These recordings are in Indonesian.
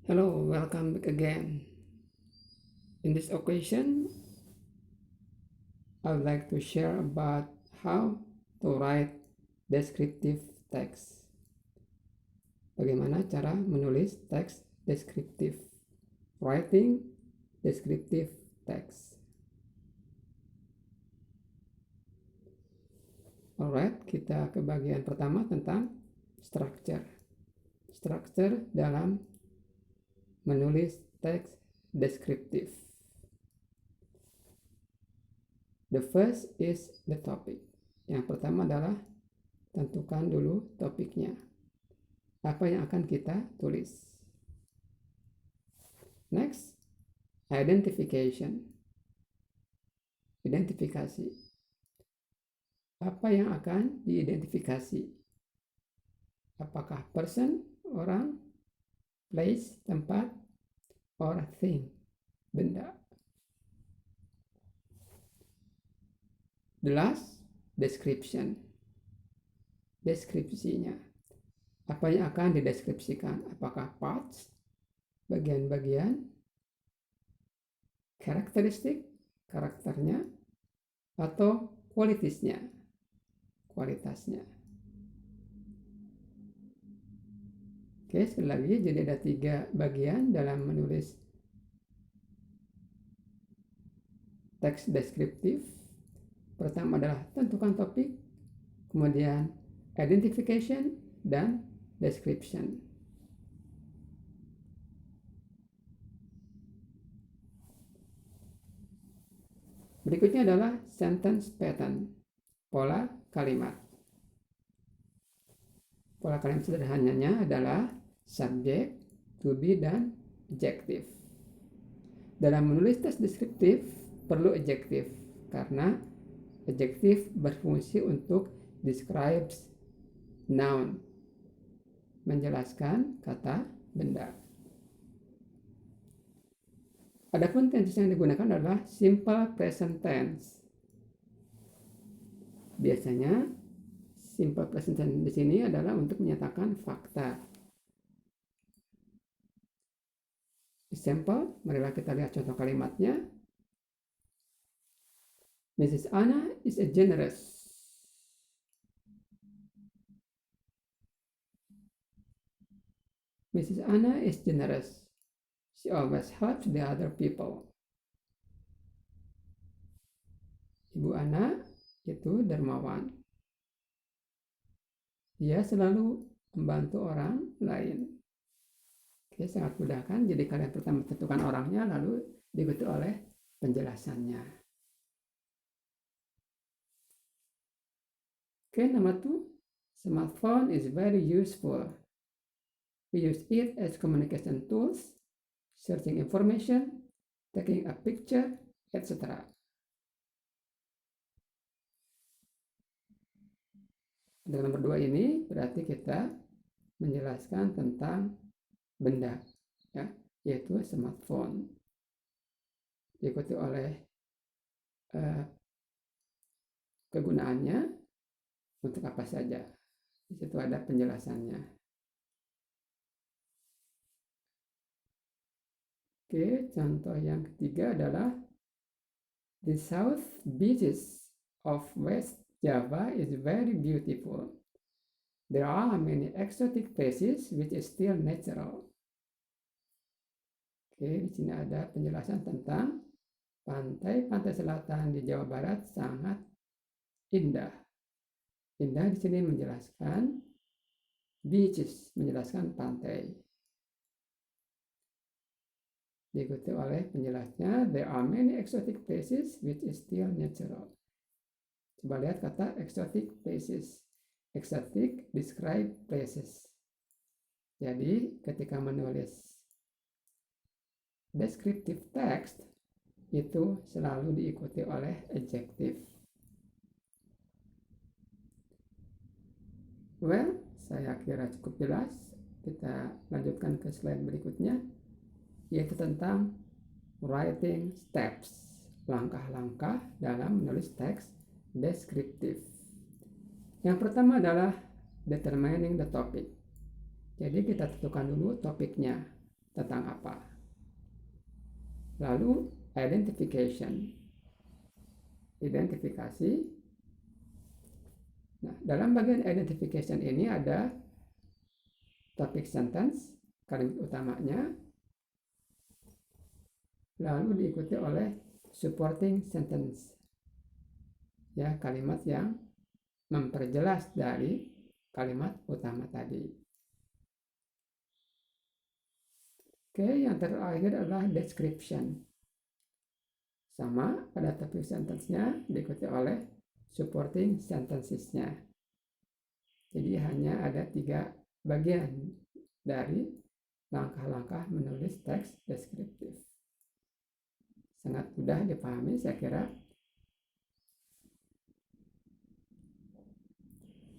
Hello, welcome back again. In this occasion, I would like to share about how to write descriptive text. Bagaimana cara menulis teks deskriptif? Writing descriptive text. Alright, kita ke bagian pertama tentang structure. Structure dalam menulis teks deskriptif. The first is the topic. Yang pertama adalah tentukan dulu topiknya. Apa yang akan kita tulis. Next, identification. Identifikasi. Apa yang akan diidentifikasi? Apakah person, orang, place, tempat, or thing, benda. The last, description. Deskripsinya. Apa yang akan dideskripsikan? Apakah parts, bagian-bagian, karakteristik, karakternya, atau kualitasnya, kualitasnya. Oke, sekali lagi, jadi ada 3 bagian dalam menulis teks deskriptif. Pertama adalah tentukan topik, kemudian identification, dan description. Berikutnya adalah sentence pattern, pola kalimat. Pola kalimat sederhananya adalah subjek, to be, dan adjektif. Dalam menulis teks deskriptif perlu adjektif, karena adjektif berfungsi untuk describes noun, menjelaskan kata benda. Adapun tenses yang digunakan adalah simple present tense. Biasanya simple present tense di sini adalah untuk menyatakan fakta. Example, marilah kita lihat contoh kalimatnya. Mrs. Anna is a generous. Mrs. Anna is generous. She always helps the other people. Ibu Ana itu dermawan. Dia selalu membantu orang lain. Oke, sangat mudah kan? Jadi kalian pertama tentukan orangnya, lalu diikuti oleh penjelasannya. Oke, number 2. Smartphone is very useful. We use it as communication tools, searching information, taking a picture, etc. Dengan nomor 2 ini berarti kita menjelaskan tentang benda, ya, yaitu smartphone. Diikuti oleh kegunaannya untuk apa saja. Di situ ada penjelasannya. Oke, contoh yang ketiga adalah the south beaches of West Java is very beautiful. There are many exotic places which is still natural. Oke, di sini ada penjelasan tentang pantai-pantai selatan di Jawa Barat sangat indah. Indah di sini menjelaskan beaches, menjelaskan pantai. Diikuti oleh penjelasnya, there are many exotic places which is still natural. Coba lihat kata exotic places. Exotic describe places. Jadi ketika menulis descriptive text itu selalu diikuti oleh adjective. Well, saya kira cukup jelas. Kita lanjutkan ke slide berikutnya, yaitu tentang writing steps, langkah-langkah dalam menulis teks deskriptif. Yang pertama adalah determining the topic. Jadi kita tentukan dulu topiknya. tentang apa. Lalu identifikasi. Nah, dalam bagian identification ini ada topic sentence, kalimat utamanya, lalu diikuti oleh supporting sentence, ya, kalimat yang memperjelas dari kalimat utama tadi. Oke, yang terakhir adalah description. Sama, pada topic sentence-nya diikuti oleh supporting sentences-nya. Jadi hanya ada 3 bagian dari langkah-langkah menulis teks deskriptif. Sangat mudah dipahami, saya kira.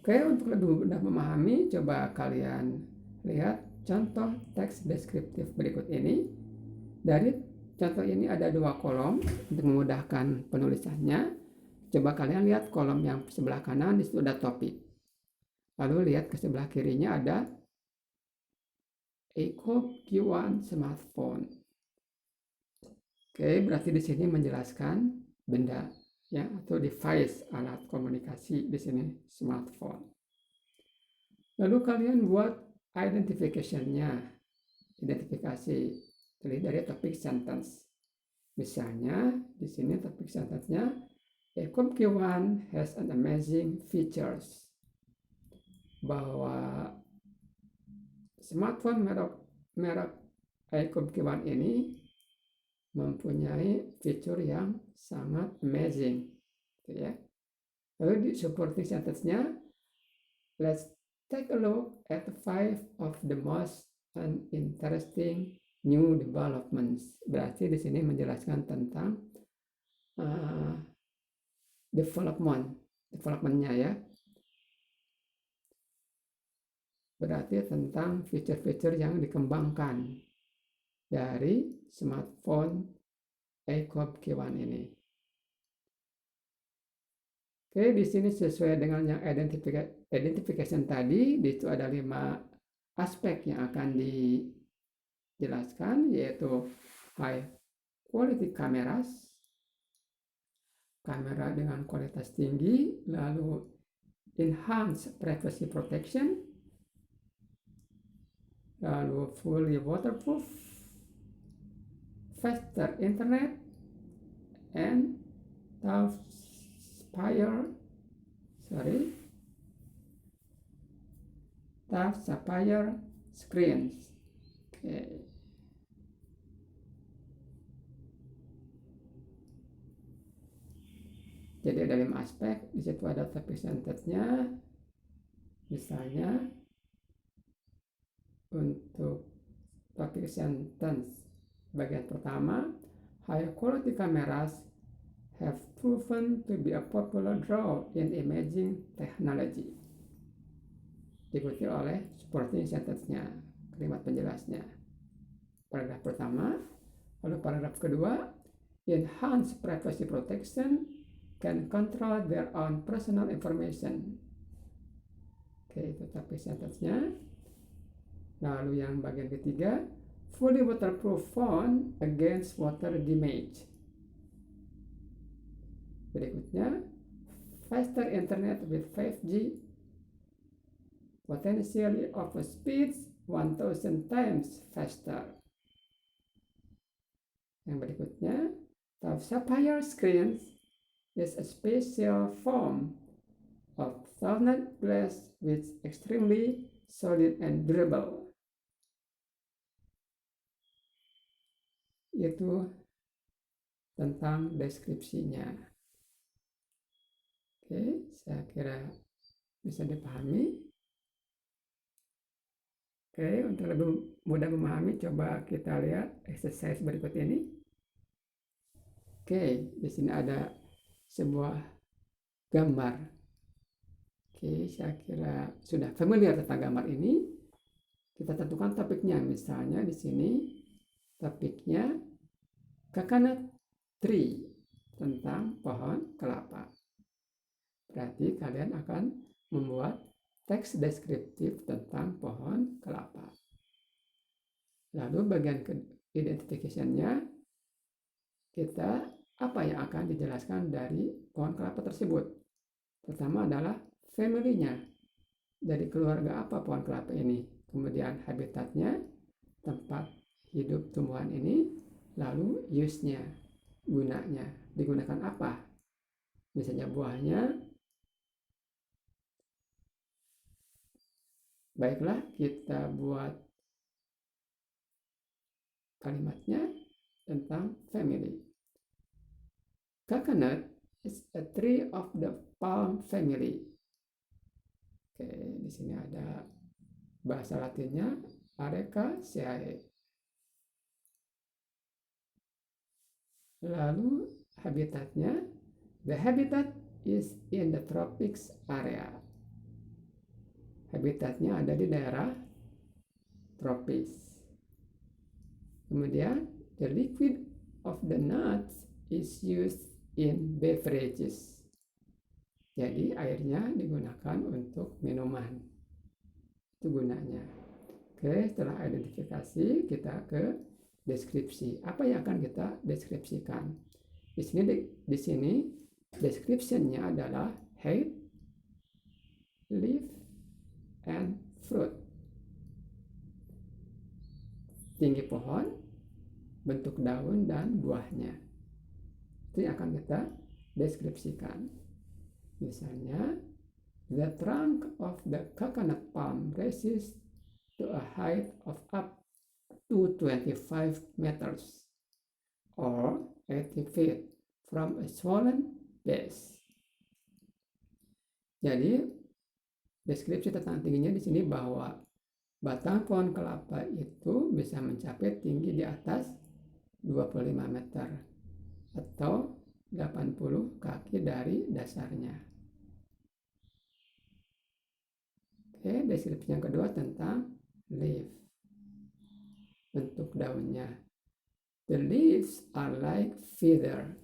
Oke, untuk lebih mudah memahami, coba kalian lihat contoh teks deskriptif berikut ini. Dari contoh ini ada 2 kolom untuk memudahkan penulisannya. Coba kalian lihat kolom yang sebelah kanan, di situ ada topik. Lalu lihat ke sebelah kirinya ada ECOB Q1 smartphone. Oke, berarti di sini menjelaskan benda, ya, atau device, alat komunikasi, di sini smartphone. Lalu kalian buat identification-nya, identifikasi dari topik sentence. Misalnya di sini topik sentence-nya, ECOB Q1 has an amazing features. Bahwa smartphone merek ECOB Q1 ini mempunyai fitur yang sangat amazing, gitu ya. Lalu di supporting sentence-nya, let's take a look at 5 of the most interesting new developments. Berarti di sini menjelaskan tentang development-nya, ya. Berarti tentang fitur-fitur yang dikembangkan dari smartphone ECOB Q1 ini. Oke, di sini sesuai dengan yang identification tadi, di situ ada 5 aspek yang akan dijelaskan, yaitu high quality cameras, kamera dengan kualitas tinggi, lalu enhanced privacy protection, lalu fully waterproof, faster internet, and tough sapphire screens. Oke. Jadi ada 5 aspek. Di situ ada topic sentence-nya. Misalnya untuk topic sentence bagian pertama, high quality cameras have proven to be a popular draw in imaging technology. Diikuti oleh supporting sentence-nya, kalimat penjelasnya. Paragraf pertama, lalu paragraf kedua, enhanced privacy protection can control their own personal information. Oke, itu topic sentence-nya. Lalu yang bagian ketiga, fully waterproof phone against water damage. Berikutnya, faster internet with 5G, potentially of speeds 1000 times faster. Yang berikutnya, sapphire screens is a special form of thermal glass which extremely solid and durable. Itu tentang deskripsinya. Oke, saya kira bisa dipahami. Oke, untuk lebih mudah memahami, coba kita lihat exercise berikut ini. Oke, di sini ada sebuah gambar. Oke, saya kira sudah familiar tentang gambar ini. Kita tentukan topiknya. Misalnya di sini topiknya coconut tree, tentang pohon kelapa. Berarti kalian akan membuat teks deskriptif tentang pohon kelapa. Lalu bagian identification-nya, kita apa yang akan dijelaskan dari pohon kelapa tersebut. Pertama adalah family-nya, dari keluarga apa pohon kelapa ini. Kemudian habitatnya, tempat hidup tumbuhan ini. Lalu use-nya, gunanya, digunakan apa. Misalnya buahnya. Baiklah, kita buat kalimatnya tentang family. Coconut is a tree of the palm family. Oke, di sini ada bahasa Latinnya Arecaceae. Lalu habitatnya, the habitat is in the tropics area. Habitatnya ada di daerah tropis. Kemudian, the liquid of the nuts is used in beverages. Jadi airnya digunakan untuk minuman. Itu gunanya. Oke, setelah identifikasi kita ke deskripsi. Apa yang akan kita deskripsikan? Di sini description-nya adalah height, leaf, and fruit. Tinggi pohon, bentuk daun dan buahnya. Itu yang akan kita deskripsikan. Misalnya, the trunk of the coconut palm rises to a height of up to 25 meters or 80 feet from a swollen base. Jadi, deskripsi tentang tingginya di sini bahwa batang pohon kelapa itu bisa mencapai tinggi di atas 25 meter atau 80 kaki dari dasarnya. Oke, deskripsi yang kedua tentang leaf. Bentuk daunnya. The leaves are like feather.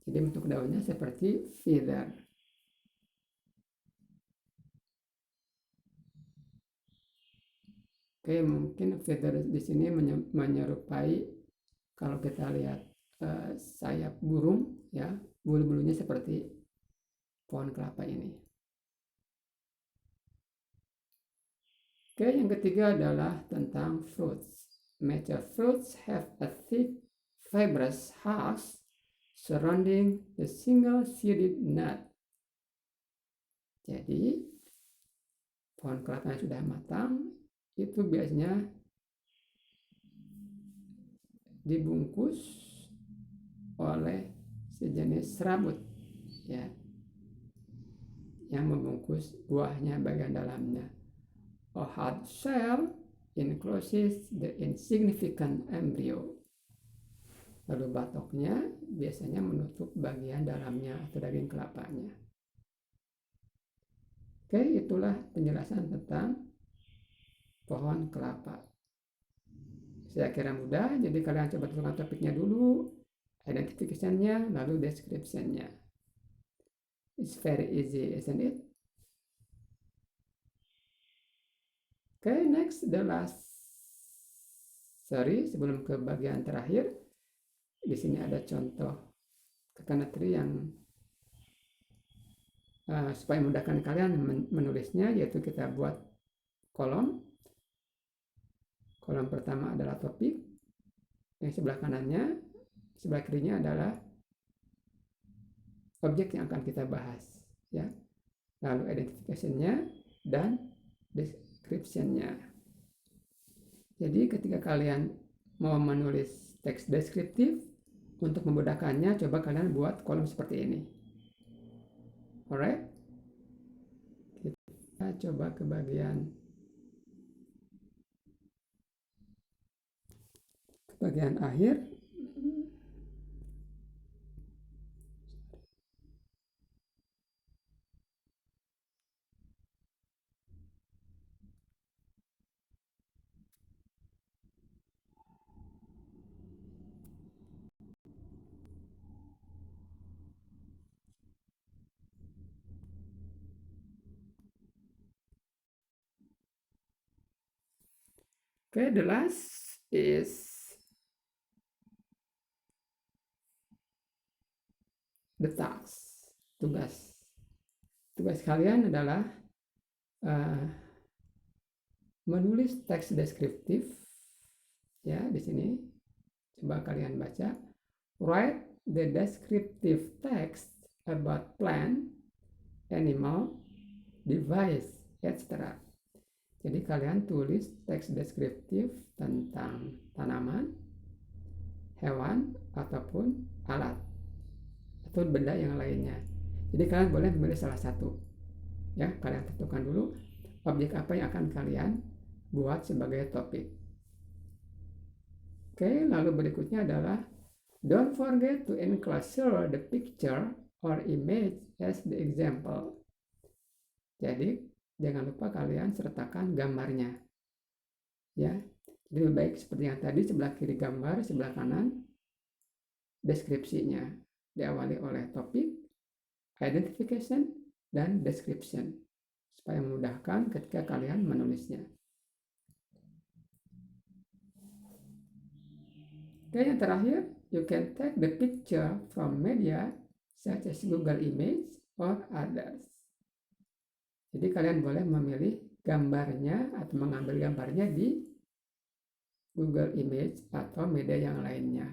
Jadi bentuk daunnya seperti feather. Oke, mungkin feather di sini menyerupai kalau kita lihat sayap burung, ya, bulu-bulunya seperti pohon kelapa ini. Oke, yang ketiga adalah tentang fruits. Mature fruits have a thick, fibrous husk surrounding the single-seeded nut. Jadi, pohon kelapa yang sudah matang itu biasanya dibungkus oleh sejenis serabut, ya, yang membungkus buahnya bagian dalamnya. A hard shell encloses the insignificant embryo. Lalu batoknya biasanya menutup bagian dalamnya atau daging kelapanya. Oke, itulah penjelasan tentang pohon kelapa. Saya kira mudah, jadi kalian coba tuliskan topiknya dulu, identification-nya, lalu description-nya. It's very easy, isn't it? Okay, next, sebelum ke bagian terakhir, di sini ada contoh coconut tree yang supaya memudahkan kalian menulisnya, yaitu kita buat kolom. Kolom pertama adalah topik, yang sebelah kanannya, sebelah kirinya adalah objek yang akan kita bahas, ya. Lalu identification-nya dan description-nya. Jadi ketika kalian mau menulis teks deskriptif, untuk memudahkannya coba kalian buat kolom seperti ini. Alright, kita coba ke bagian akhir. Okay, the last is the task, tugas. Tugas kalian adalah menulis teks deskriptif. Ya, di sini coba kalian baca. Write the descriptive text about plant, animal, device, etc. Jadi kalian tulis teks deskriptif tentang tanaman, hewan, ataupun alat atau benda yang lainnya. Jadi kalian boleh memilih salah satu. Ya, kalian tentukan dulu objek apa yang akan kalian buat sebagai topik. Oke, lalu berikutnya adalah don't forget to enclosure the picture or image as the example. Jadi jangan lupa kalian sertakan gambarnya. Ya, jadi lebih baik seperti yang tadi, sebelah kiri gambar, sebelah kanan deskripsinya. Diawali oleh topik, identification, dan description, supaya memudahkan ketika kalian menulisnya. Oke, yang terakhir, you can take the picture from media such as Google Image or others. Jadi kalian boleh memilih gambarnya atau mengambil gambarnya di Google Image atau media yang lainnya.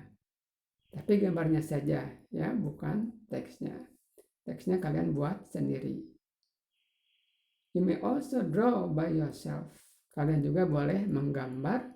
Tapi gambarnya saja, ya, bukan teksnya. Teksnya kalian buat sendiri. You may also draw by yourself. Kalian juga boleh menggambar